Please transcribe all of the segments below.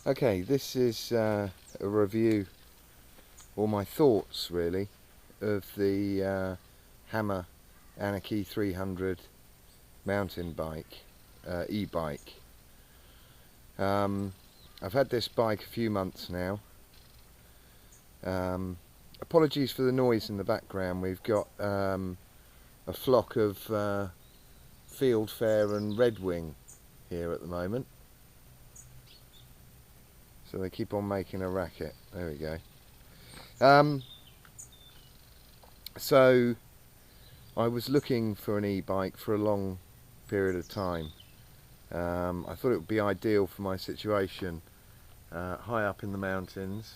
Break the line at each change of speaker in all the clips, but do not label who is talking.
Okay, this is a review, or my thoughts really, of the Hammer Anarchy 300 mountain bike, e-bike. I've had this bike a few months now. Apologies for the noise in the background. We've got a flock of fieldfare and redwing here at the moment. So they keep on making a racket. There we go. So I was looking for an e-bike for a long period of time. I thought it would be ideal for my situation, high up in the mountains,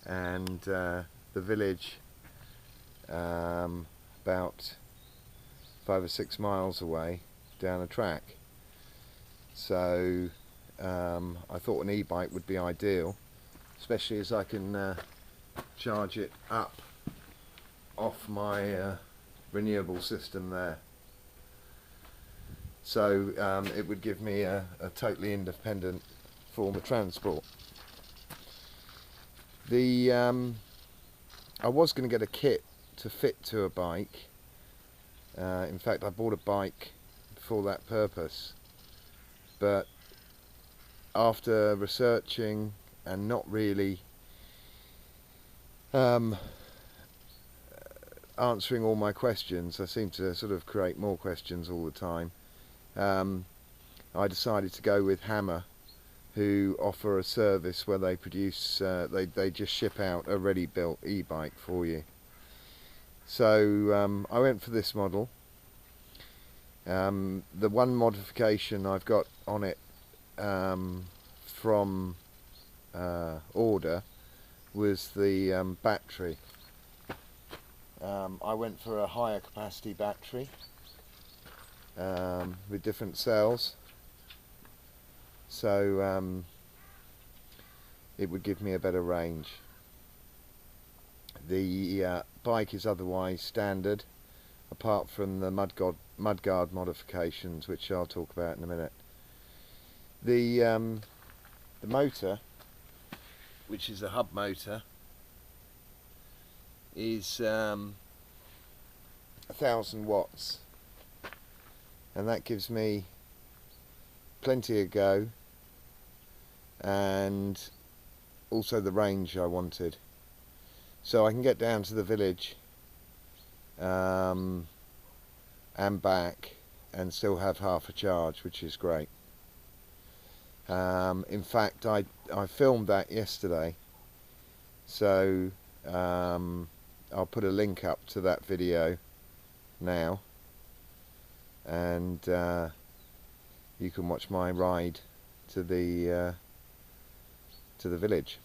and the village about 5 or 6 miles away down a track. So I thought an e-bike would be ideal, especially as I can charge it up off my renewable system there. So it would give me a totally independent form of transport. I was going to get a kit to fit to a bike. In fact, I bought a bike for that purpose, but after researching and not really answering all my questions, I seem to sort of create more questions all the time. I decided to go with Hammer, who offer a service where they produce, they just ship out a ready-built e-bike for you. So I went for this model. The one modification I've got on it from order was the battery. I went for a higher capacity battery with different cells, so it would give me a better range. The bike is otherwise standard, apart from the mudguard modifications, which I'll talk about in a minute. The motor, which is a hub motor, is 1000 watts, and that gives me plenty of go and also the range I wanted. So I can get down to the village and back and still have half a charge, which is great. In fact, I filmed that yesterday, so I'll put a link up to that video now, and you can watch my ride to the village.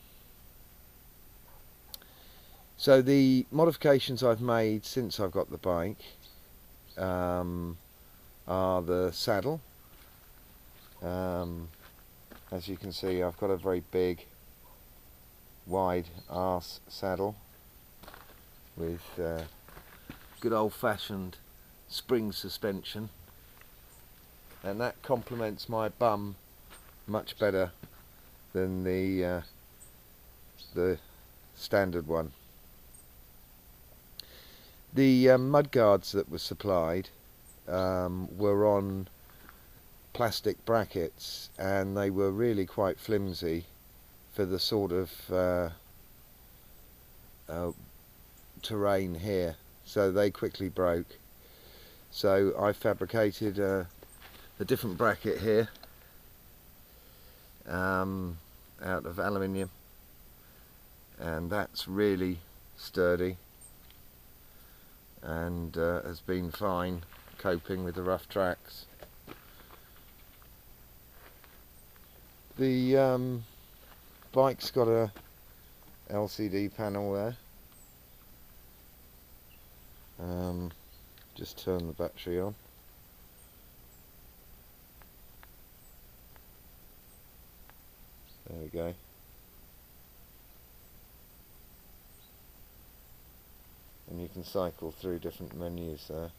So the modifications I've made since I've got the bike are the saddle. As you can see, I've got a very big, wide arse saddle with good old-fashioned spring suspension, and that complements my bum much better than the standard one. The mudguards that were supplied were on plastic brackets, and they were really quite flimsy for the sort of terrain here, so they quickly broke. So I fabricated a different bracket here out of aluminium, and that's really sturdy and has been fine coping with the rough tracks. The bike's got a LCD panel there. Just turn the battery on. There we go. And you can cycle through different menus there.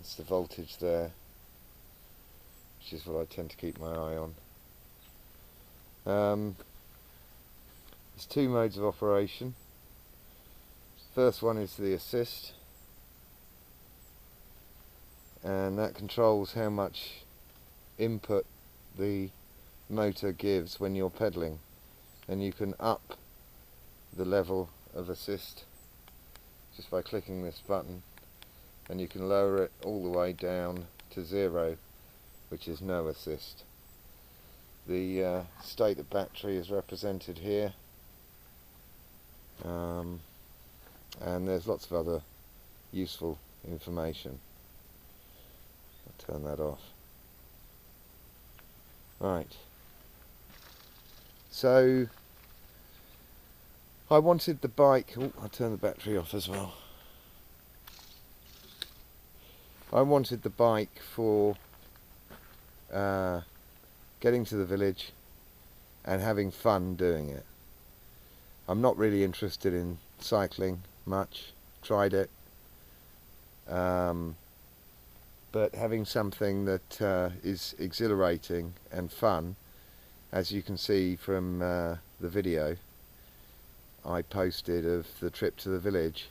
It's the voltage there. which is what I tend to keep my eye on. There's two modes of operation. First one is the assist, and that controls how much input the motor gives when you're pedaling, and you can up the level of assist just by clicking this button, and you can lower it all the way down to 0, which is no assist. The state of battery is represented here, and there's lots of other useful information. I'll turn that off. Right, so I wanted the bike, I'll turn the battery off as well. I wanted the bike for getting to the village and having fun doing it. I'm not really interested in cycling much, tried it, but having something that is exhilarating and fun, as you can see from the video I posted of the trip to the village,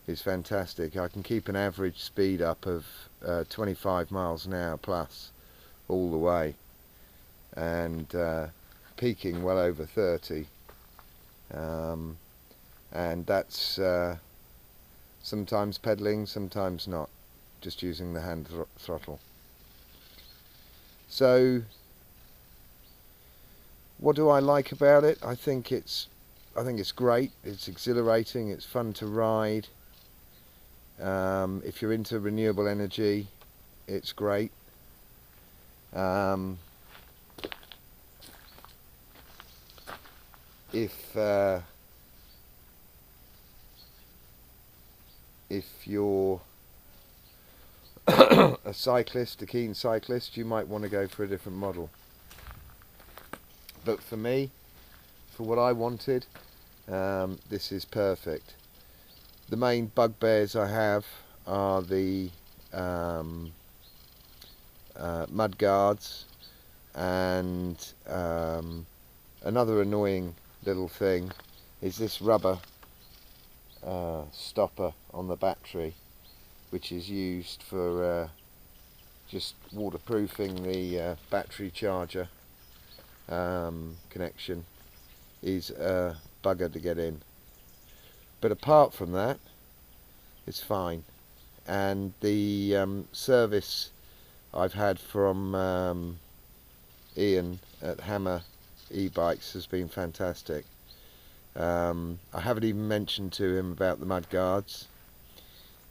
is fantastic. I can keep an average speed up of 25 miles an hour plus all the way, and peaking well over 30, and that's sometimes pedaling, sometimes not, just using the hand throttle. So what do I like about it? I think it's great. It's exhilarating, it's fun to ride. If you're into renewable energy, it's great. If you're a cyclist, a keen cyclist, you might want to go for a different model. But for me, for what I wanted, this is perfect. The main bugbears I have are the mud guards, and another annoying little thing is this rubber stopper on the battery, which is used for just waterproofing the battery charger connection, is a bugger to get in. But apart from that, it's fine. And the service I've had from Ian at Hammer eBikes has been fantastic. I haven't even mentioned to him about the mud guards.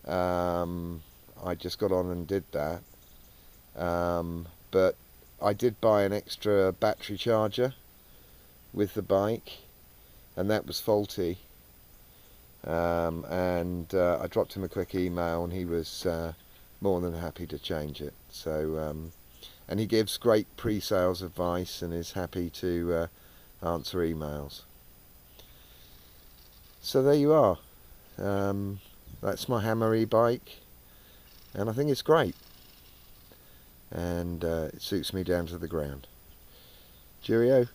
I just got on and did that. But I did buy an extra battery charger with the bike, and that was faulty. I dropped him a quick email, and he was more than happy to change it. So, and he gives great pre-sales advice and is happy to answer emails. So there you are. That's my Hammer e-bike, and I think it's great, and it suits me down to the ground. Cheerio.